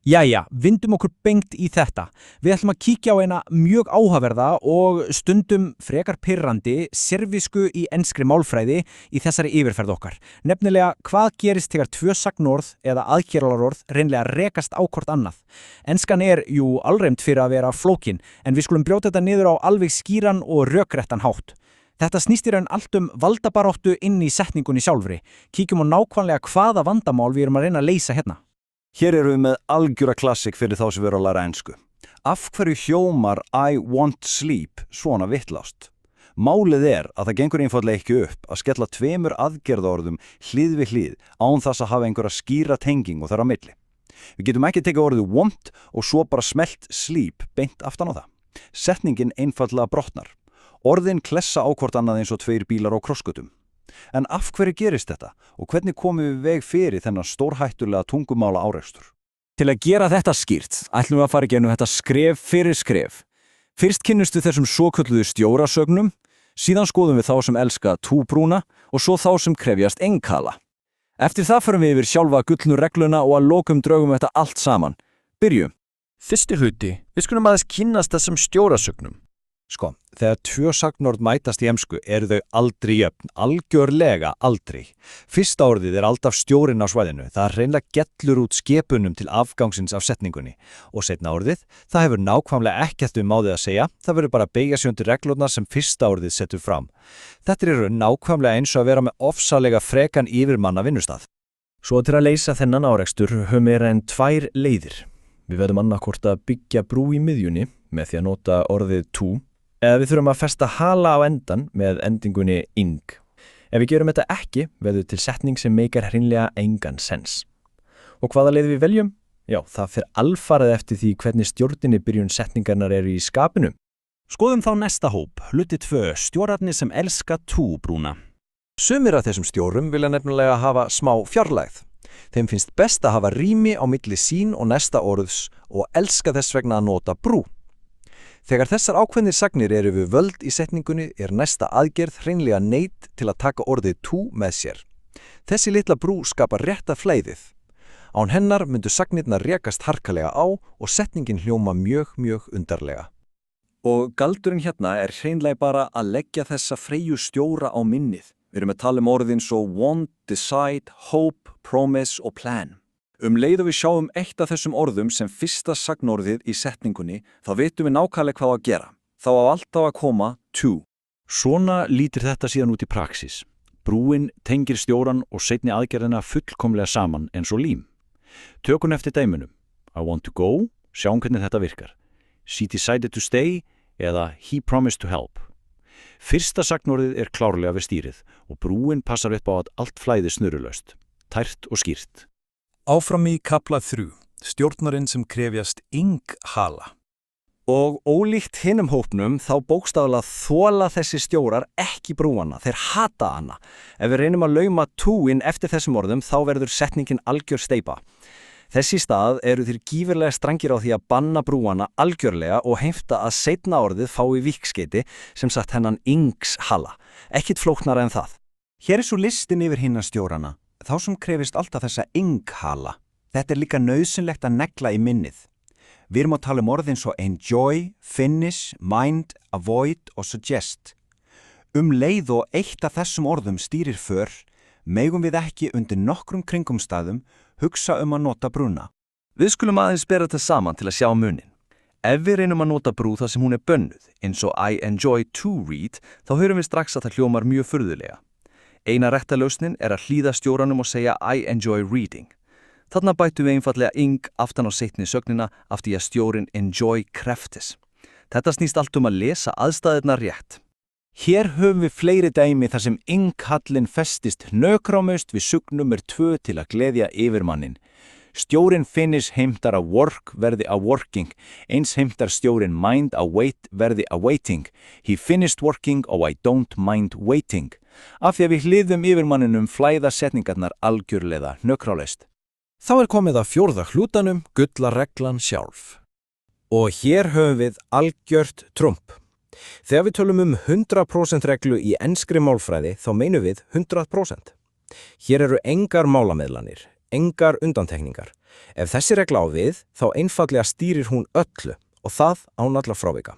Jæja, vindum okkur beint í þetta. Við ætlum að kíkja á eina mjög áhugaverða og stundum frekar pirrandi servisku í enskri málfræði í þessari yfirferð okkar. Nefnilega, hvað gerist þegar tvö sagnorð eða aðgerðarorð reynlega rekast á hvort annað? Enskan er jú alræmt fyrir að vera flókin, en við skulum brjóta þetta niður á alveg skýran og rökréttan hátt. Þetta snýst í raun allt valdabaráttu inn í setningunni sjálfri. Kíkjum á nákvæmlega hvaða vandamál við erum að reyna að leysa hérna. Hér erum við með algjöra klassik fyrir þá sem við erum að læra ensku. Af hverju hljómar I want sleep svona vittlást? Málið er að það gengur einfaldlega ekki upp að skella tveimur aðgerðaorðum hlið við hlið án þess að hafa einhverja skýra tengingu þar á milli. Við getum ekki tekið orðið want og svo bara smellt sleep beint aftan á það. Setningin einfaldlega brotnar. Orðin klessa á hvort annað eins og tveir bílar á krossgötum. En af hverju gerist þetta og hvernig komum við veg fyrir þennan stórhættulega tungumála árekstur? Til að gera þetta skýrt, ætlum við að fara í gegnum þetta skref fyrir skref. Fyrst kynnustu þessum svokölluðu stjórasögnum, síðan skoðum við þá sem elska túbrúna og svo þá sem krefjast einkala. Eftir það förum við yfir sjálfa gullnu regluna og að lokum draugum þetta allt saman. Byrjum. Fyrsti hluti, við skulum aðeins kynnast þessum stjórasögnum. Sko, þegar tvö sagnorð mætast í ensku eru þau aldrei jöfn, algjörlega aldrei. Fyrsta orðið er alltaf stjórinn á svæðinu, það hreinlega gellur út skepunum til afgangsins af setningunni. Og seinna orðið, það hefur nákvæmlega ekkert málið að segja, það verður bara að beygja sig undir reglurnar sem fyrsta orðið setur fram. Þetta er nákvæmlega eins og að vera með ofsalega frekan yfirmanna vinnustað. Svo til að leysa þennan árekstur höfum við en tvær leiðir. Við verðum annarkvort að byggja brú í miðjunni með því að nota orðið to, eða við þurfum að festa hala á endan með endingunni ing. Ef við gerum þetta ekki, verður til setning sem meikar hreinlega engan sens. Og hvaða leið við veljum? Já, það fer alfarið eftir því hvernig stjórninni byrjun setningarnar eru í skapinu. Skoðum þá næsta hóp, hluti 2, stjórarnir sem elska túbrúna. Sumir af þessum stjórum vilja nefnilega hafa smá fjarlægð. Þeim finnst best að hafa rými á milli sín og næsta orðs og elska þess vegna að nota brú. Þegar þessar ákveðnir sagnir eru við völd í setningunni er næsta aðgerð hreinlega neitt til að taka orðið to með sér. Þessi litla brú skapar rétta flæðið. Án hennar myndu sagnirnar rekast harkalega á og setningin hljóma mjög undarlega. Og galdurinn hérna er hreinlega bara að leggja þessa freyju stjóra á minnið. Við erum að tala orðin svo want, decide, hope, promise og plan. Leið og við sjáum eitt af þessum orðum sem fyrsta sagnorðið í setningunni, þá vitum við nákvæmlega hvað að gera. Þá á alltaf að koma to. Svona lítur þetta síðan út í praxis. Brúin tengir stjóran og seinni aðgerðina fullkomlega saman eins og lím. Tökum eftir dæmunum. I want to go, sjáum hvernig þetta virkar. She decided to stay eða he promised to help. Fyrsta sagnorðið er klárlega við stýrið og brúin passar upp á að allt flæði snurrulaust, tært og skýrt. Áfram í kapla 3, stjórnarinn sem krefjast ing-hala. Og ólíkt hinum hópnum þá bókstaflega þola þessi stjórar ekki brúana, þeir hata hana. Ef við reynum að lauma to-in eftir þessum orðum þá verður setningin algjör steypa. Þess í stað eru þeir gífurlega strangir á því að banna brúana algjörlega og heimta að seinna orðið fái víkskeiti sem sagt hennan ings-hala. Ekkit flóknara en það. Hér er svo listin yfir hinna stjórana. Þá sem krefist alltaf þessa ing-hala. Þetta er líka nauðsynlegt að negla í minnið. Við erum að tala orðin svo enjoy, finish, mind, avoid og suggest. Leið og eitt af þessum orðum stýrir för, megum við ekki undir nokkrum kringumstæðum hugsa að nota brúna. Við skulum aðeins bera þetta saman til að sjá munin. Ef við reynum að nota brú þar sem hún er bönnuð, eins og I enjoy to read, þá hörum við strax að það hljómar mjög furðulega. Eina rétta lausnin er að hlýða stjóranum og segja I enjoy reading. Þarna bætum við einfallega ing aftan á seinni sögnina af því að stjórin enjoy kreftis. Þetta snýst allt að lesa aðstæðirnar rétt. Hér höfum við fleiri dæmi þar sem ing-hallinn festist hnökrámust við sögn númer 2 til að gleðja yfirmannin. Stjórin finish heimtar að work verði að working, eins heimtar stjórin mind að wait verði að waiting. He finished working og I don't mind waiting. Af því að við hliðum yfirmanninum flæða setningarnar algjörlega hnökrálaust. Þá er komið að 4. hlutanum, gullareglan sjálf. Og hér höfum við algjört trump. Þegar við tölum 100% reglu í enskri málfræði þá meinum við 100%. Hér eru engar málameðlanir, engar undantekningar. Ef þessi regla á við, þá einfallega stýrir hún öllu og það án allar frávika.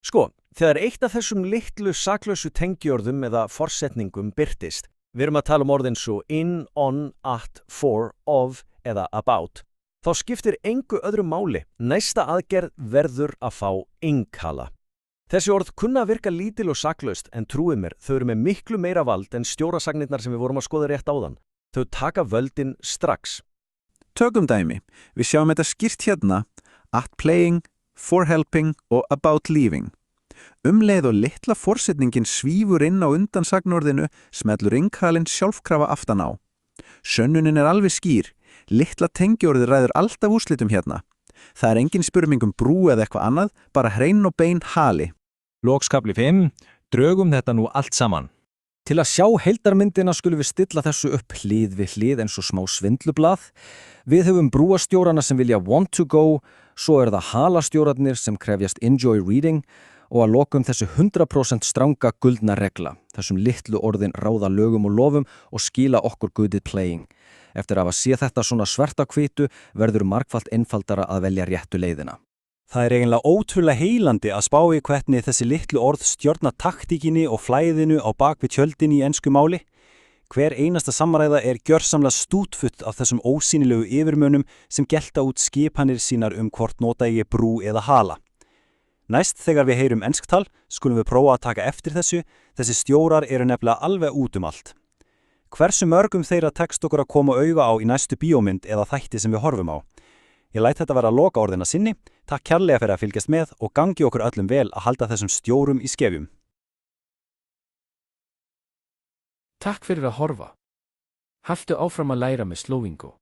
Sko, þegar eitt af þessum litlu saklausu tengjörðum eða forsetningum birtist, við erum að tala orðin svo in, on, at, for, of eða about, þá skiptir engu öðru máli. Næsta aðgerð verður að fá ing-hala. Þessi orð kunna að virka lítil og saklaust en trúið mér, þau eru með miklu meira vald en stjórasagnirnar sem við vorum að skoða rétt áðan. Þau taka völdin strax. Tökum dæmi. Við sjáum þetta skýrt hérna, at playing, for helping og about leaving. Leið og litla forsetningin svífur inn á undan sagnorðinu smellur ing-halinn sjálfkrafa aftan á. Sönnunin er alveg skýr. Litla tengjorðið ræður alltaf úrslitum hérna. Það er engin spurning brú eða eitthvað annað, bara hrein og bein hali. Lokskafli 5. Drögum þetta nú allt saman. Til að sjá heildarmyndina skulum við stilla þessu upp hlið við hlið eins og smá svindlublað. Við höfum brúastjórana sem vilja want to go, svo það halastjórarnir sem krefjast enjoy reading og að lokum þessu 100% stranga guldna regla, þessum litlu orðin ráða lögum og lofum og skila okkur good at playing. Eftir að hafa séð þetta svona svarta hvítu verður margfalt einfaldara að velja réttu leiðina. Það er eiginlega ótrúlega heilandi að spá í hvernig þessi litlu orð stjórna taktíkinni og flæðinu á bakvið tjöldin í ensku máli. Hver einasta samræða er gjörsamlega stútfutt af þessum ósýnilegu yfirmönnum sem gelta út skipanir sínar hvort nota ég brú eða hala. Næst þegar við heyrum ensktal skulum við prófa að taka eftir þessi stjórar eru nefnilega alveg út allt. Hversu mörgum þeirra tekst okkur að koma auga á í næstu bíómynd eða þætti sem við horfum á? Ég læt þetta vera loka orðina sinni, takk kærlega fyrir að fylgjast með og gangi okkur öllum vel að halda þessum stjórum í skefjum. Takk fyrir að horfa. Haltu áfram að læra með Slowingo.